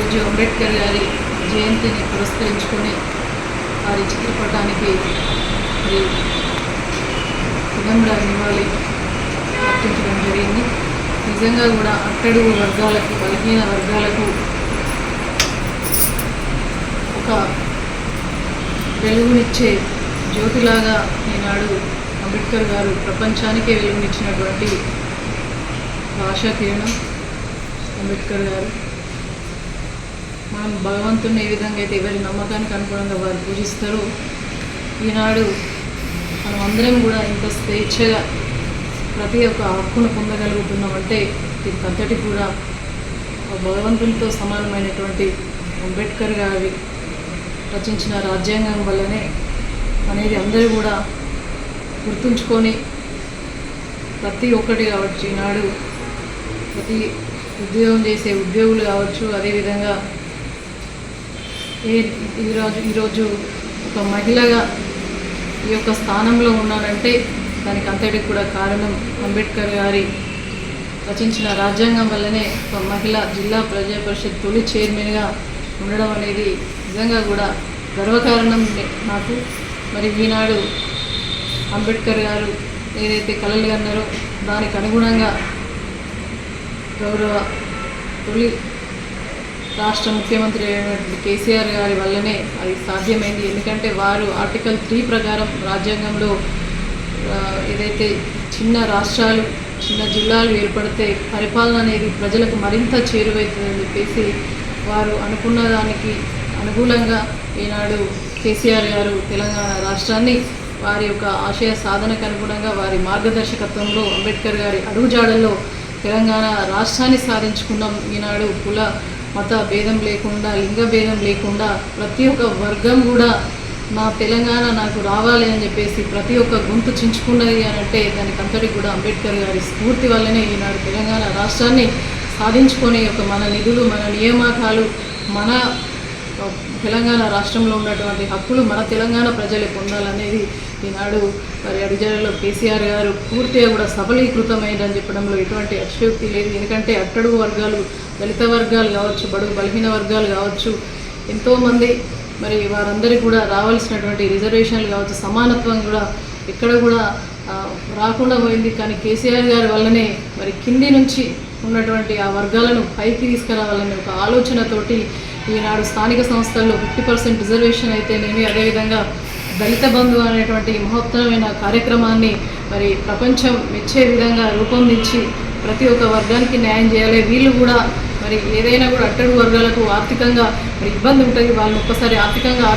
ఈరోజు అంబేద్కర్ గారి జయంతిని పురస్కరించుకొని వారి చిత్రపటానికి మరి వినమ్ర నివాళి అర్పించడం జరిగింది. నిజంగా కూడా అట్టడుగు వర్గాలకు, బలహీన వర్గాలకు ఒక వెలుగునిచ్చే జ్యోతిలాగా ఈనాడు అంబేద్కర్ గారు ప్రపంచానికే వెలుగునిచ్చినటువంటి ఆశా కిరణం అంబేద్కర్ గారు. మనం భగవంతుని ఏ విధంగా అయితే ఎవరి నమ్మకానికి అనుగుణంగా వారు పూజిస్తారో, ఈనాడు మనం అందరం కూడా ఇంత స్వేచ్ఛగా ప్రతి ఒక్క హక్కును పొందగలుగుతున్నామంటే దీనికి అంతటి కూడా భగవంతునితో సమానమైనటువంటి అంబేద్కర్ గారి రచించిన రాజ్యాంగం వల్లనే అనేది అందరూ కూడా గుర్తుంచుకొని ప్రతి ఒక్కటి కావచ్చు, ఈనాడు ప్రతి ఉద్యోగం చేసే ఉద్యోగులు కావచ్చు, అదేవిధంగా ఈరోజు ఒక మహిళగా ఈ యొక్క స్థానంలో ఉన్నానంటే దానికి అంతటికి కూడా కారణం అంబేద్కర్ గారి రచించిన రాజ్యాంగం వల్లనే ఒక మహిళ జిల్లా ప్రజా పరిషత్ తొలి చైర్మన్గా ఉండడం అనేది నిజంగా కూడా గర్వకారణం నాకు. మరి ఈనాడు అంబేద్కర్ గారు ఏదైతే కలలు కన్నారో దానికి అనుగుణంగా గౌరవ తొలి రాష్ట్ర ముఖ్యమంత్రి అయినటువంటి కేసీఆర్ గారి వల్లనే అది సాధ్యమైంది. ఎందుకంటే వారు ఆర్టికల్ 3 ప్రకారం రాజ్యాంగంలో ఏదైతే చిన్న రాష్ట్రాలు, చిన్న జిల్లాలు ఏర్పడితే పరిపాలన అనేది ప్రజలకు మరింత చేరువవుతుందని చెప్పేసి వారు అనుకున్న దానికి అనుకూలంగా ఈనాడు కేసీఆర్ గారు తెలంగాణ రాష్ట్రాన్ని వారి యొక్క ఆశయ సాధనకు అనుగుణంగా వారి మార్గదర్శకత్వంలో అంబేద్కర్ గారి అడుగుజాడల్లో తెలంగాణ రాష్ట్రాన్ని సాధించుకున్నాం. ఈనాడు కుల మత భేదం లేకుండా, లింగ భేదం లేకుండా ప్రతి ఒక్క వర్గం కూడా నా తెలంగాణ నాకు రావాలి అని చెప్పేసి ప్రతి ఒక్క గొంతు చించుకున్నది అని అంటే దానికి అంతటికి కూడా అంబేద్కర్ గారి స్ఫూర్తి వల్లనే ఈనాడు తెలంగాణ రాష్ట్రాన్ని సాధించుకొని మన నిధులు, మన నియామకాలు, మన తెలంగాణ రాష్ట్రంలో ఉన్నటువంటి హక్కులు మన తెలంగాణ ప్రజలే పొందాలనేది ఈనాడు మరి అడుగుజాడల్లో కేసీఆర్ గారు పూర్తిగా కూడా సఫలీకృతమైందని చెప్పడంలో ఎటువంటి అతిశయోక్తి లేదు. ఎందుకంటే అట్టడుగు వర్గాలు, దళిత వర్గాలు కావచ్చు, బడుగు బలహీన వర్గాలు కావచ్చు, ఎంతోమంది మరి వారందరికీ కూడా రావాల్సినటువంటి రిజర్వేషన్లు కావచ్చు, సమానత్వం కూడా ఎక్కడ కూడా రాకుండా పోయింది. కానీ కేసీఆర్ గారి వల్లనే మరి కింది నుంచి ఉన్నటువంటి ఆ వర్గాలను పైకి తీసుకురావాలనే ఒక ఆలోచనతోటి ఈనాడు స్థానిక సంస్థల్లో 50% రిజర్వేషన్ అయితేనేమి, అదేవిధంగా దళిత బంధు అనేటువంటి మహోత్తరమైన కార్యక్రమాన్ని మరి ప్రపంచం మెచ్చే విధంగా రూపొందించి ప్రతి ఒక్క వర్గానికి న్యాయం చేయాలి. వీళ్ళు కూడా మరి ఏదైనా కూడా అట్టడుగు వర్గాలకు ఆర్థికంగా మరి ఇబ్బంది ఉంటుంది, వాళ్ళని ఒక్కసారి ఆర్థికంగా